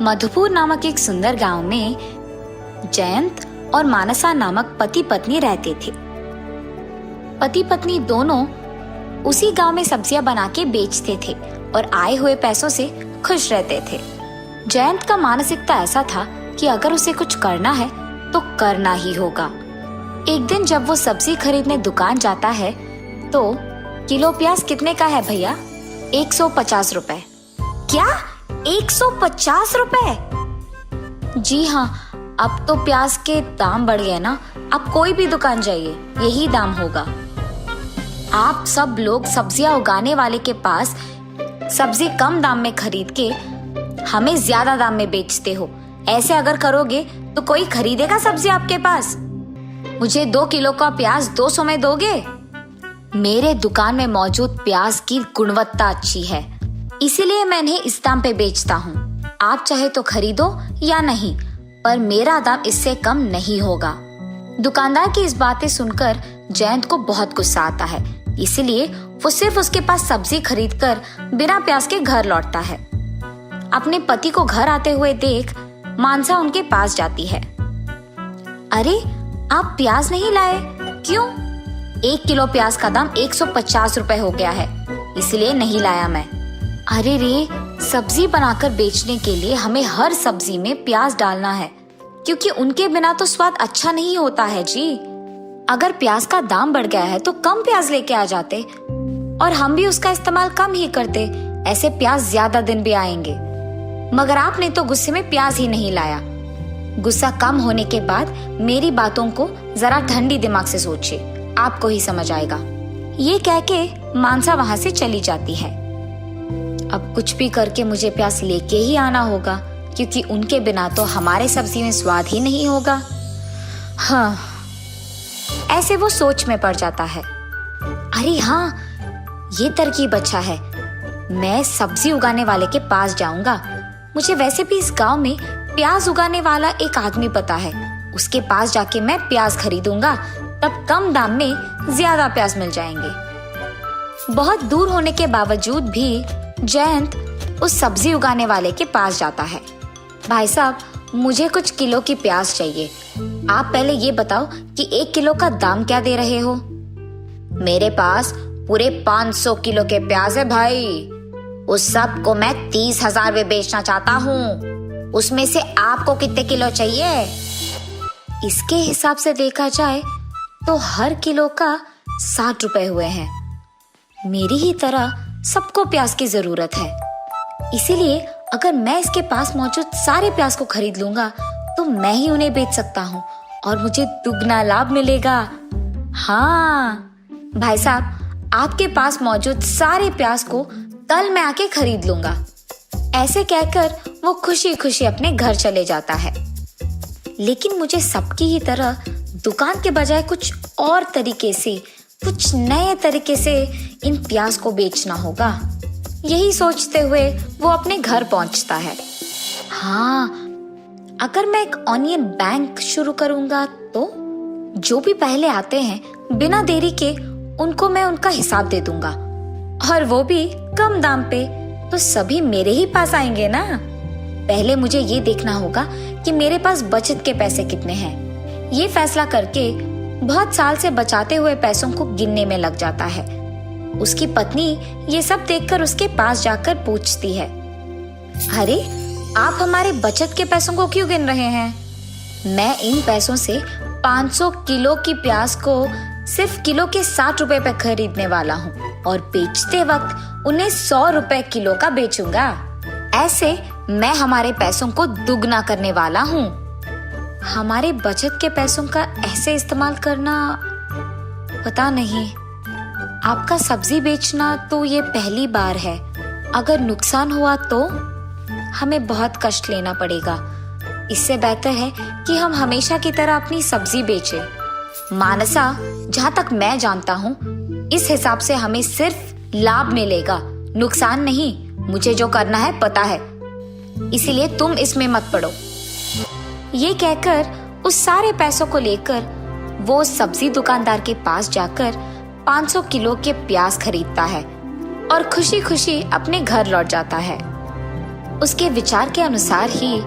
मधुपुर नामक एक सुंदर गांव में जयंत और मानसा नामक पति पत्नी रहते थे। पति पत्नी दोनों उसी गांव में सब्जियां बना के बेचते थे और आए हुए पैसों से खुश रहते थे। जयंत का मानसिकता ऐसा था कि अगर उसे कुछ करना है तो करना ही होगा। एक दिन जब वो सब्जी खरीदने दुकान जाता है तो किलो प्याज कितने का है भैया? 150 रुपए। क्या 150 रुपए? जी हाँ, अब तो प्याज के दाम बढ़ गए ना, अब कोई भी दुकान जाइए यही दाम होगा। आप सब लोग सब्जियां उगाने वाले के पास सब्जी कम दाम में खरीद के हमें ज्यादा दाम में बेचते हो। ऐसे अगर करोगे तो कोई खरीदेगा सब्जी आपके पास? मुझे 2 किलो का प्याज 200 में दोगे? मेरे दुकान में मौजूद प्याज की गुणवत्ता अच्छी है, इसीलिए मैं इन्हें इस दाम पे बेचता हूँ। आप चाहे तो खरीदो या नहीं, पर मेरा दाम इससे कम नहीं होगा। दुकानदार की इस बातें सुनकर जयंत को बहुत गुस्सा आता है, इसलिए वो सिर्फ उसके पास सब्जी खरीदकर बिना प्याज के घर लौटता है। अपने पति को घर आते हुए देख मानसा उनके पास जाती है। अरे, आप प्याज नहीं लाए? क्यों? 1 किलो प्याज का दाम 150 रुपए हो गया है, इसलिए नहीं लाया मैं। अरे रे, सब्जी बनाकर बेचने के लिए हमें हर सब्जी में प्याज डालना है, क्योंकि उनके बिना तो स्वाद अच्छा नहीं होता है जी। अगर प्याज का दाम बढ़ गया है तो कम प्याज लेके आ जाते और हम भी उसका इस्तेमाल कम ही करते, ऐसे प्याज ज्यादा दिन भी आएंगे। मगर आपने तो गुस्से में प्याज ही नहीं लाया। गुस्सा कम होने के बाद मेरी बातों को जरा ठंडी दिमाग से सोचिए, आपको ही समझ आएगा। ये कह के मानसा वहां से चली जाती है। अब कुछ भी करके मुझे प्याज लेके ही आना होगा, क्योंकि उनके बिना तो हमारे सब्जी में स्वाद ही नहीं होगा। हाँ, ऐसे वो सोच में पड़ जाता है। अरे हाँ, ये तरकीब अच्छा है, मैं सब्जी उगाने वाले के पास जाऊंगा। मुझे वैसे भी इस गांव में प्याज उगाने वाला एक आदमी पता है, उसके पास जाके मैं प्याज खरीदूंगा, तब कम दाम में ज्यादा प्याज मिल जाएंगे। बहुत दूर होने के बावजूद भी जयंत उस सब्जी उगाने वाले के पास जाता है। भाई साहब, मुझे कुछ किलो की प्याज चाहिए। आप पहले ये बताओ कि 1 किलो का दाम क्या दे रहे हो? मेरे पास पूरे 500 किलो के प्याज है भाई। उस सब को मैं 30,000 में बेचना चाहता हूँ। उसमें से आपको कितने किलो चाहिए? इसके हिसाब से देखा जाए तो हर किलो का 60 रुपए हुए हैं। मेरी ही तरह सबको प्याज की जरूरत है, इसीलिए अगर मैं इसके पास मौजूद सारे प्याज को खरीद लूंगा तो मैं ही उन्हें बेच सकता हूँ और मुझे दुगना लाभ मिलेगा। हाँ भाई साहब, आपके पास मौजूद सारे प्याज को कल मैं आके खरीद लूंगा। ऐसे कहकर वो खुशी खुशी अपने घर चले जाता है। लेकिन मुझे सबकी ही तरह दुकान के बजाय कुछ और तरीके से, कुछ नए तरीके से इन प्याज को बेचना होगा। यही सोचते हुए वो अपने घर पहुंचता है। हाँ, अगर मैं एक ऑनियन बैंक शुरू करूंगा तो जो भी पहले आते हैं बिना देरी के उनको मैं उनका हिसाब दे दूंगा, और वो भी कम दाम पे, तो सभी मेरे ही पास आएंगे ना। पहले मुझे ये देखना होगा कि मेरे पास बचत के पैसे कितने हैं। ये फैसला करके बहुत साल से बचाते हुए पैसों को गिनने में लग जाता है। उसकी पत्नी ये सब देखकर उसके पास जाकर पूछती है, अरे आप हमारे बचत के पैसों को क्यों गिन रहे हैं? मैं इन पैसों से 500 किलो की प्याज को सिर्फ किलो के 60 रुपए पे खरीदने वाला हूँ और बेचते वक्त उन्हें 100 रुपए किलो का बेचूंगा। ऐसे मैं हमारे पैसों को दुगना करने वाला हूँ। हमारे बचत के पैसों का ऐसे इस्तेमाल करना, पता नहीं। आपका सब्जी बेचना तो ये पहली बार है। अगर नुकसान हुआ तो हमें बहुत कष्ट लेना पड़ेगा। इससे बेहतर है कि हम हमेशा की तरह अपनी सब्जी बेचें। मानसा, जहाँ तक मैं जानता हूँ इस हिसाब से हमें सिर्फ लाभ मिलेगा, नुकसान नहीं। मुझे जो करना है पता है, इसीलिए तुम इसमें मत पड़ो। ये कहकर उस सारे पैसों को लेकर वो सब्जी दुकानदार के पास जाकर 500 किलो के प्याज खरीदता है और खुशी खुशी अपने घर लौट जाता है। उसके विचार के अनुसार ही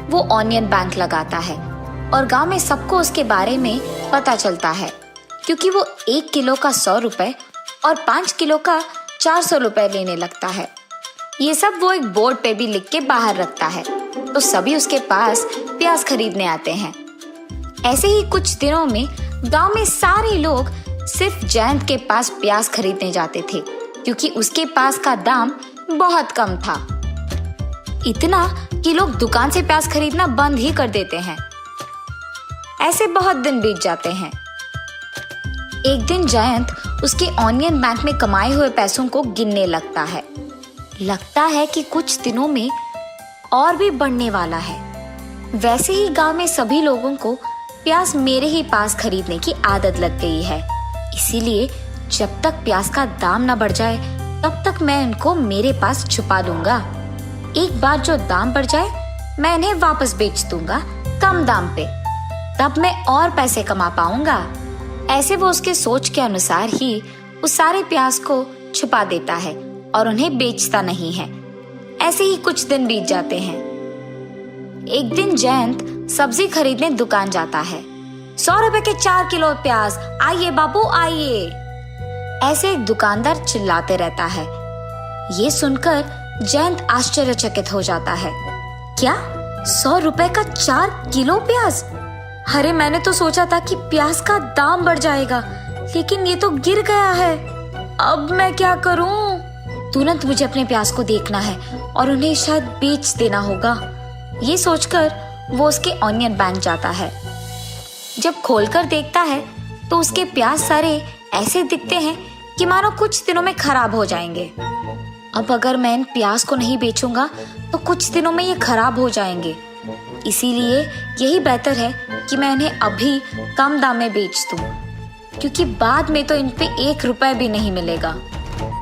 वो ऑनियन बैंक लगाता है और गांव में सबको उसके बारे में पता चलता है, क्योंकि वो 1 किलो का 100 रुपए और 5 किलो का 400 रुपए लेने लगता है। ये सब वो एक बोर्ड पे भी लिख के बाहर रखता है, तो सभी उसके पास प्याज खरीदने आते हैं। ऐसे ही कुछ दिनों में गांव में सारे लोग सिर्फ जयंत के पास प्याज खरीदने जाते थे, क्योंकि उसके पास का दाम बहुत कम था। इतना कि लोग दुकान से प्याज खरीदना बंद ही कर देते हैं। ऐसे बहुत दिन बीत जाते हैं। एक दिन जयंत उसके ऑनियन बैंक में कमाए हुए पैसों को गिनने लगता है। लगता है कि कुछ दिनों में और भी बढ़ने वाला है। वैसे ही गांव में सभी लोगों को प्याज मेरे ही पास खरीदने की आदत लग गई है, इसीलिए जब तक प्याज का दाम न बढ़ जाए तब तक मैं इनको मेरे पास छुपा लूंगा। एक बार जो दाम बढ़ जाए मैं इन्हें वापस बेच दूंगा कम दाम पे, तब मैं और पैसे कमा पाऊंगा। ऐसे वो उसके सोच के अनुसार ही उस सारे प्याज को छुपा देता है और उन्हें बेचता नहीं है। ऐसे ही कुछ दिन बीत जाते हैं। एक दिन जयंत सब्जी खरीदने दुकान जाता है। 100 रुपए के 4 किलो प्याज, आइए बाबू आइए, ऐसे एक दुकानदार चिल्लाते रहता है। ये सुनकर जयंत आश्चर्यचकित हो जाता है। क्या 100 रुपए का 4 किलो प्याज? अरे मैंने तो सोचा था कि प्याज का दाम बढ़ जाएगा, लेकिन ये तो गिर गया है। अब मैं क्या करूं? तुरंत मुझे अपने प्याज को देखना है और उन्हें शायद बेच देना होगा। ये सोचकर वो उसके ऑनियन बैंक जाता है। जब खोलकर देखता है तो उसके प्याज सारे ऐसे दिखते हैं कि मानो कुछ दिनों में खराब हो जाएंगे। अब अगर मैं इन प्याज को नहीं बेचूंगा तो कुछ दिनों में ये खराब हो जाएंगे, इसीलिए यही बेहतर है कि मैं इन्हें अभी कम दाम में बेच दूं, क्योंकि बाद में तो इन पे 1 रुपए भी नहीं मिलेगा।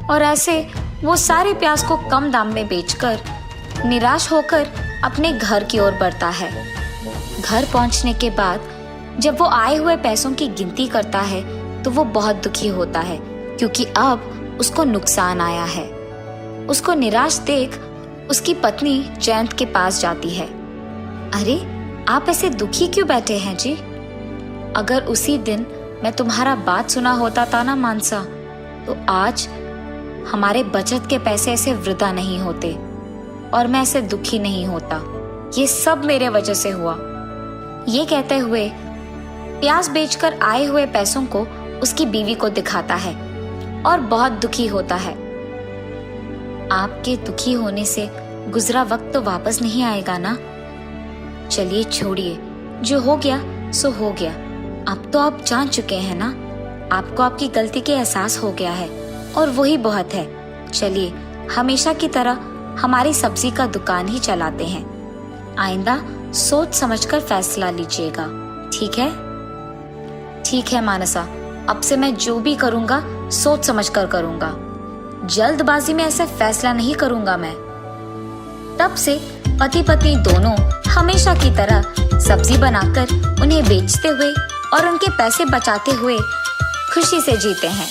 और ऐसे वो सारे प्याज को कम दाम में बेचकर निराश होकर अपने घर की ओर बढ़ता है। घर पहुंचने के बाद जब वो आए हुए पैसों की गिनती करता है तो वो बहुत दुखी होता है, क्योंकि अब उसको नुकसान आया है। उसको निराश देख उसकी पत्नी जयंत के पास जाती है। अरे आप ऐसे दुखी क्यों बैठे हैं जी? अगर उसी दिन मैं तुम्हारा बात सुना होता था ना मानसा, तो आज हमारे बचत के पैसे ऐसे वृथा नहीं होते और मैं ऐसे दुखी नहीं होता। ये सब मेरे वजह से हुआ। ये कहते हुए प्याज बेचकर आए हुए पैसों को उसकी बीवी को दिखाता है और बहुत दुखी होता है। आपके दुखी होने से गुजरा वक्त तो वापस नहीं आएगा ना? चलिए छोड़िए, जो हो गया सो हो गया। अब तो आप जान चुके हैं ना, आपको आपकी गलती के एहसास हो गया है और वही बहुत है। चलिए हमेशा की तरह हमारी सब्जी का दुकान ही चलाते हैं। आइंदा सोच समझकर फैसला लीजिएगा, ठीक है? ठीक है मानसा, अब से मैं जो भी करूँगा सोच समझकर करूँगा। जल्दबाजी में ऐसा फैसला नहीं करूँगा मैं। तब से पति पत्नी दोनों हमेशा की तरह सब्जी बनाकर उन्हें बेचते हुए और उनके पैसे बचाते हुए खुशी से जीते हैं।